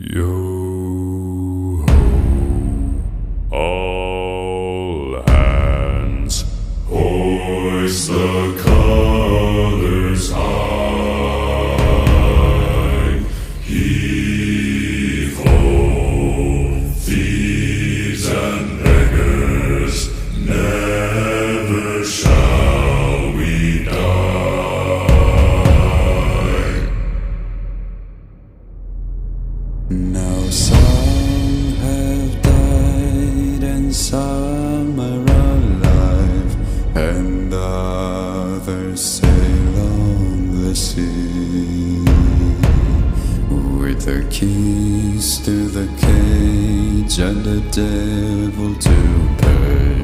Yo ho, all hands, hoist the colors high, heave ho, thieves and beggars, never shall we die. Now some have died and some are alive, and others sail on the sea with the keys to the cage and the devil to pay.